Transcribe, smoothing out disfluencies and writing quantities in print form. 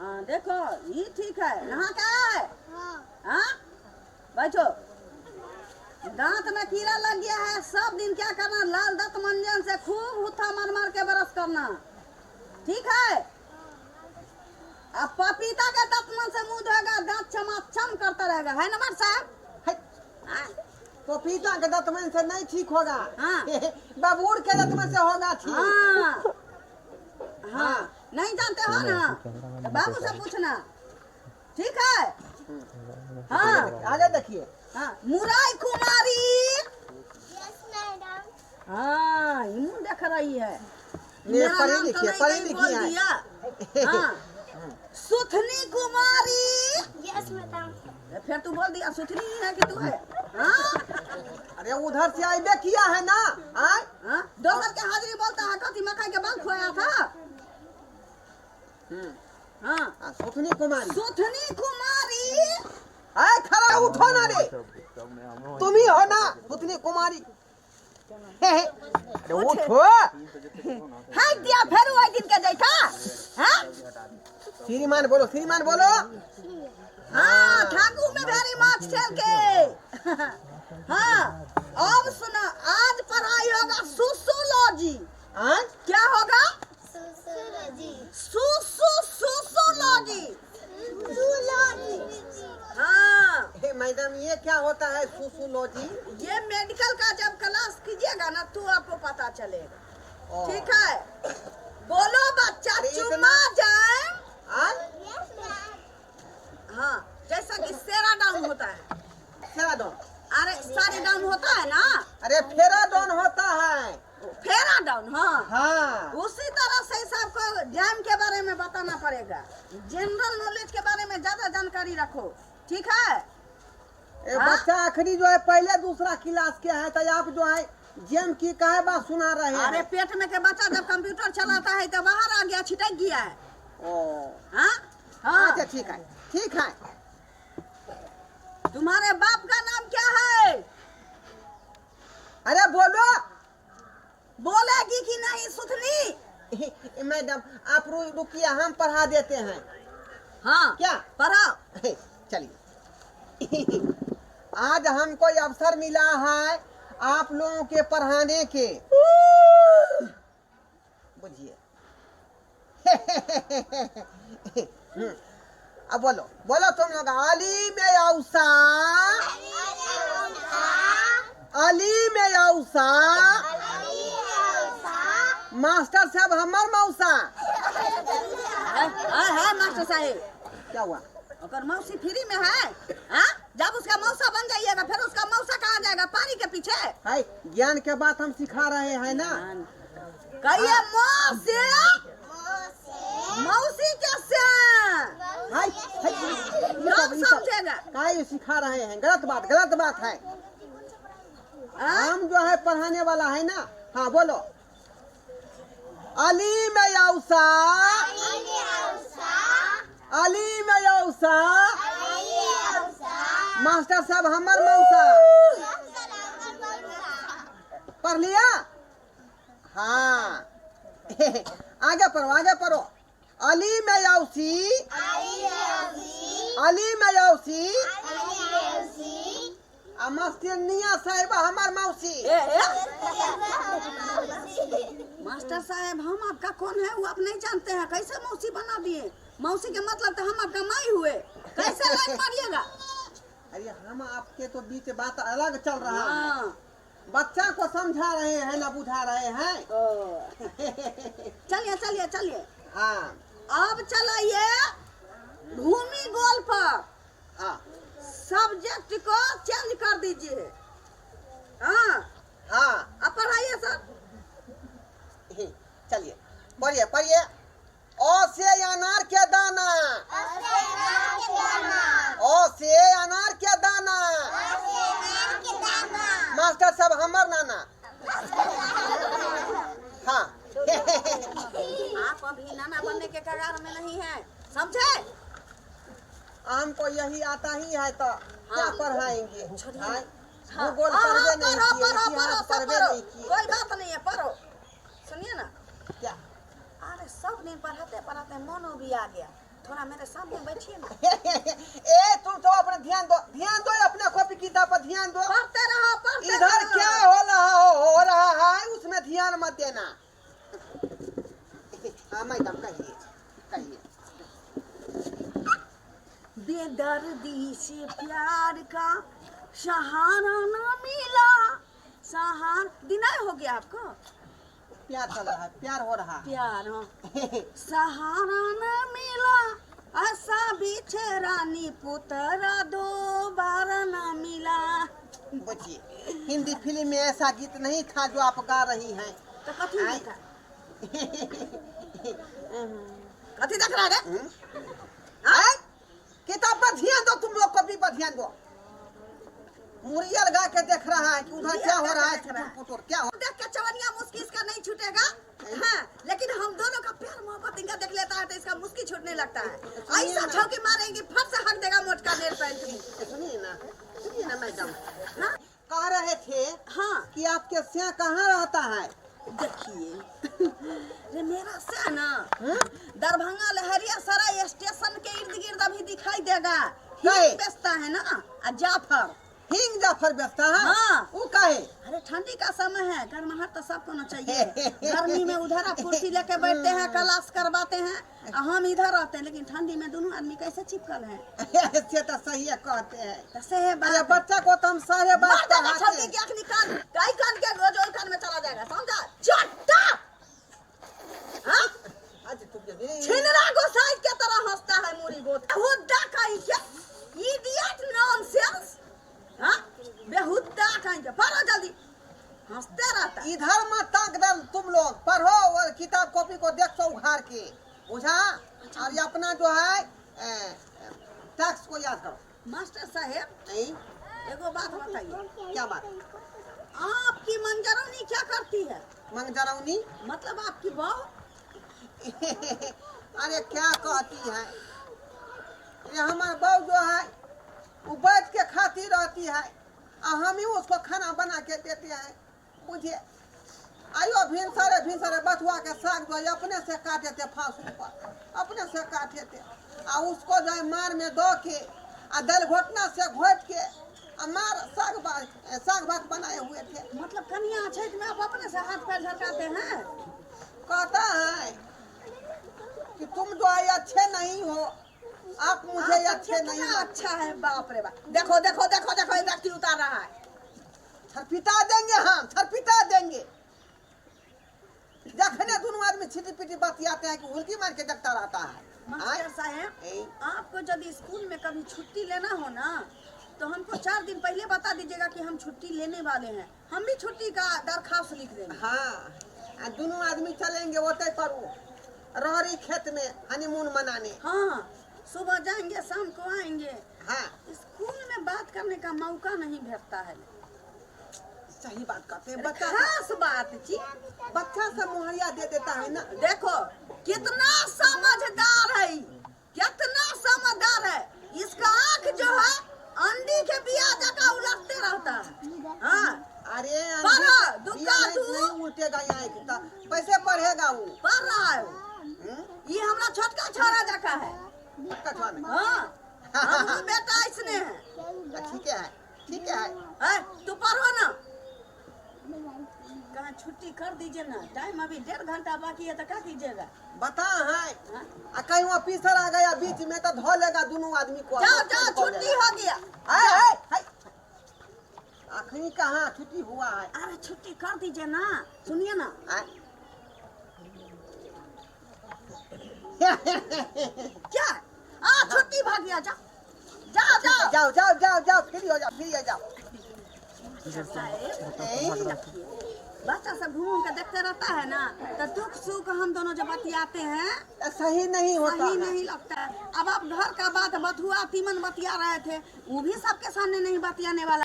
हाँ देखो ये ठीक है। नहा क्या है? हाँ बैठो। दांत में कीड़ा लग गया है, सब दिन क्या करना, लाल दंत मंजन से खूब हुत्था मार मार के ब्रश करना, ठीक है? अब पपीता के तत्मन से मुंह धोएगा, दांत चमाचम करता रहेगा, है ना मार साहब? पपीता के दतमन से नहीं ठीक होगा। हाँ। बबूर के दतमन से होगा ठीक। हाँ हाँ नहीं जानते हो ना तो बाबू से पूछना, ठीक है? हाँ आगे देखिए। हाँ मुराई कुमारी। Yes madam. हाँ ये मुंह देख रही है। ये मेरा पढ़ी नाम तो लिखी है, नहीं पढ़ी कहीं लिखी बोल है। दिया। हाँ सुथनी कुमारी। Yes madam. फिर तू बोल दिया सुथनी ही है कि तू है? हाँ अरे उधर से आइबे किया है ना। आय हाँ दोसर के हाजिरी बोलता है, कथी मकई के बाल खोया था। हाँ सुथनी कुमारी। सुथनी कुमारी। आय खड़ा उठो ना रे, तुम ही हो ना सुथनी कुमारी। उठो। हाय दिया फिर वही दिन के जैसा। हाँ श्रीमान बोलो, श्रीमान बोलो। हाँ ठाकुर में भेरी माछ खेल के। हाँ अब सुना, आज पढ़ाई होगा सोशियोलॉजी। आय क्या होगा? सोशियोलॉजी। सोशियोलॉजी। हाँ हे मैडम ये क्या होता है सोशियोलॉजी? ये मेडिकल का जब क्लास कीजिएगा ना तो आपको पता चलेगा, ठीक है? बोलो बच्चा अरे इतना- चुम्मा जाए। I S ma'am. हाँ जैसा कि सेरा डाउन होता है, फेराडोन। अरे सारी डाउन होता है ना, अरे फेराडोन होता है। फेरा डाउन। हाँ हाँ उसी तरह से सबको जैम के बारे में बताना पड़ेगा। जनरल नॉलेज के बारे में ज्यादा जानकारी रखो, ठीक है? ए हाँ? बच्चा आखिरी जो है पहले दूसरा क्लास के है, तो आप जो है जेम की काहे बात सुना रहे हैं? अरे पेट में के बच्चा जब कंप्यूटर चलाता है तो बाहर आ गया, छिटक गया है। ओ हाँ हाँ अच्छा ठीक है, ठीक है। तुम्हारे बाप का नाम क्या है? अरे बोलो। बोलेगी कि नहीं सुथनी? मैडम आप रुकिए, हम पढ़ा देते हैं। हाँ क्या पढ़ाओ। चलिए। आज हमको ये अवसर मिला है आप लोगों के पढ़ाने के। बुझिए। अब बोलो बोलो तुम लोग। अली में औसा, अली में औसा, मास्टर साहब हमर मौसा। है मास्टर साहब। क्या हुआ? अगर मौसी फ्री में है, हाँ? जब उसका मौसा बन जाइएगा फिर उसका मौसा कहाँ जाएगा? पानी के पीछे। है ज्ञान के बात हम सिखा रहे हैं ना। कहिए मौसी। मौसी कैसे? हाय लोग समझेगा। काय सिखा रहे हैं? गलत बात है। हम जो है पढ़ाने वाला है ना। हाँ बोलो। अली में औसा, अली में औसा, मास्टर साहब हमर मौसा। पढ़ लिया? हाँ। आगे पढ़ो। अली में औसी, अली में औसी, मास्टरनिया साहिबा हमार मौसी। मास्टर साहब हम आपका कौन है वो आप नहीं जानते हैं, कैसे मौसी बना दिए? मौसी के मतलब तो हम आपका माई हुए, कैसे लाइन मारिएगा? अरे हम आपके तो बीच बात अलग चल रहा है। हाँ बच्चा को समझा रहे हैं ना बुझा रहे हैं। चलिए। हाँ अब चलाइए भूमि गोल पर। हाँ सब्जेक्ट को चेंज कर दीजिए। हाँ हाँ अब पढ़ाइए सर। चलिए पढ़िए। ओ से अनार के दाना, ओ से अनार के दाना, मास्टर साहब हमर नाना। हाँ आप अभी नाना बनने के कगार में नहीं है, समझे? हमको यही आता ही है तो क्या पढ़ाएंगे? भूगोल हाँ, पढ़वे नहीं किए, पढ़ो, इतिहास सब पढ़वे पढ़ो। नहीं किए। कोई बात नहीं है, पढ़ो। सुनिए ना, क्या? अरे सब दिन पढ़ाते मन भी आ गया। थोड़ा मेरे सामने बैठिए ना। ए तुम तो अपना ध्यान दो अपने कॉपी किताब पर ध्यान दो। पढ़ते रहो इधर क्या हो रहा है उसमें ध्यान मत देना। हाँ मैडम कहिए। बेदर्दी से प्यार का सहारा न मिला। दिनाय हो गया आपको? प्यार चल रहा है, प्यार हो रहा है। प्यार हाँ। सहारा न मिला ऐसा बिछे रानी पुतरा दोबारा न मिला। बच्ची हिंदी फिल्म में ऐसा गीत नहीं था जो आप गा रही हैं। तो कथी था? कथी देख रहा है? किताब पर ध्यान दो, तुम लोग कॉपी पर ध्यान दो। मुरिया लगा के देख रहा है कि उधर क्या हो रहा है। क्या हो देख के चवनिया मुस्की इसका नहीं छूटेगा। हाँ, लेकिन हम दोनों का प्यार मोहब्बत इनका देख लेता है तो इसका मुस्की छूटने लगता है। ऐसा ठोके मारेंगे फट से हक देगा मोटका नेल पेंट भी। सुनिए ना मैडम, हाँ कह रहे थे हाँ कि आपके स्या कहाँ रहता है? देखिए ये मेरा से ना दरभंगा लहरिया सराय स्टेशन के इर्द गिर्द अभी दिखाई देगा। नहीं। बेचता है ना जाफर। हिंग जाफर बेचता है? हाँ। वो काहे? अरे ठंडी का समय है, गर्माहट तो सबको ना चाहिए। गर्मी में उधर आप कुर्सी लेके बैठते हैं, क्लास करवाते हैं, हम इधर रहते हैं, लेकिन ठंडी में दोनों आदमी कैसे चिपकल हैं? ऐसे तो सही है कहते हैं। अरे बच्चा को तो हम सारे बात छल्दी की आँख निकाल, काई कान के गोजो कान में चला जाएगा, समझा? चट्टा! हाँ? छिनरा गोसाई के तरह हंसता है मुरी गोद। हुद्दा कहीं के, इडियट नॉनसेंस। हाँ? बेहुद्दा कहीं के, पढ़ो जल्दी। हंसते रहता। इधर मत ताक दल, तुम लोग पढ़ो और किताब कॉपी को देखो उघाड़ के, बुझा? और ये अपना जो है टैक्स को याद करो। मास्टर साहेब एगो बात बताइए। क्या बात? आपकी मंजरौनी क्या करती है? मंगजरौनी मतलब आपकी बहू? अरे क्या कहती है, ये हमारा बहू जो है वो बैठ के खाती रहती है और हम ही उसको खाना बना के देते हैं, बुझिए। आयो भिनसरे बथुआ के साग जो है अपने से काटे थे, फांसू पर अपने से काटे थे और उसको जो है मार में दो के और दल घोटना से घोट के मार साग भात बनाए हुए थे। मतलब कन्या छठ में आप अपने से हाथ पैर झटकाते हैं? कहता है कि तुम जो है अच्छे नहीं हो, आप मुझे अच्छे नहीं लगते। अच्छा है, बाप रे बाप। देखो देखो देखो देखो ये व्यक्ति उतार रहा है। छरपिटा देंगे हम, छरपिटा देंगे। जखने दोनों आदमी छिटी पिटी बतियाते हैं कि उल्टी मार के देखता रहता है। मास्टर साहब आपको यदि स्कूल में कभी छुट्टी लेना हो ना तो हमको 4 दिन पहले बता दीजिएगा कि हम छुट्टी लेने वाले हैं, हम भी छुट्टी का दरखास्त लिख देंगे। हाँ, दोनों आदमी चलेंगे ओते पर रहरी खेत में हनीमून मनाने। हाँ, सुबह जाएंगे शाम को आएंगे। हाँ, स्कूल में बात करने का मौका नहीं भेटता है। सही बात करते हैं। खास बात जी, बच्चा से मुहैया दे देता है ना। देखो कितना समझदार है, कितना समझदार है। इसका आँख जो है अंडी के बिया जका उलटते रहता है। हाँ, अरे नहीं उल्टेगा यहाँ पैसे पढ़ेगा वो, पढ़ रहा है। ये हमारा छोटका छोरा जका है। हाँ, हमारा बेटा इसने है। ठीक है। तू पढ़ो ना, कहाँ छुट्टी कर दीजिए ना, टाइम अभी 1.5 घंटा बाकी है तो क्या कीजिएगा? बता है कहीं ऑफिसर आ गया बीच में तो धो लेगा दोनों आदमी को। जाओ छुट्टी हो गया। आखिरी कहाँ छुट्टी हुआ है? अरे छुट्टी कर दीजिए ना, सुनिए ना। क्या? छुट्टी भाग गया। जाओ फ्री हो जाओ। बच्चा सब घूम के देखते रहता है ना तो दुख सुख हम दोनों जब बतियाते हैं सही नहीं होता, सही नहीं लगता है। अब आप घर का बात बथुआ तीमन बतिया रहे थे, वो भी सबके सामने नहीं बतियाने वाला।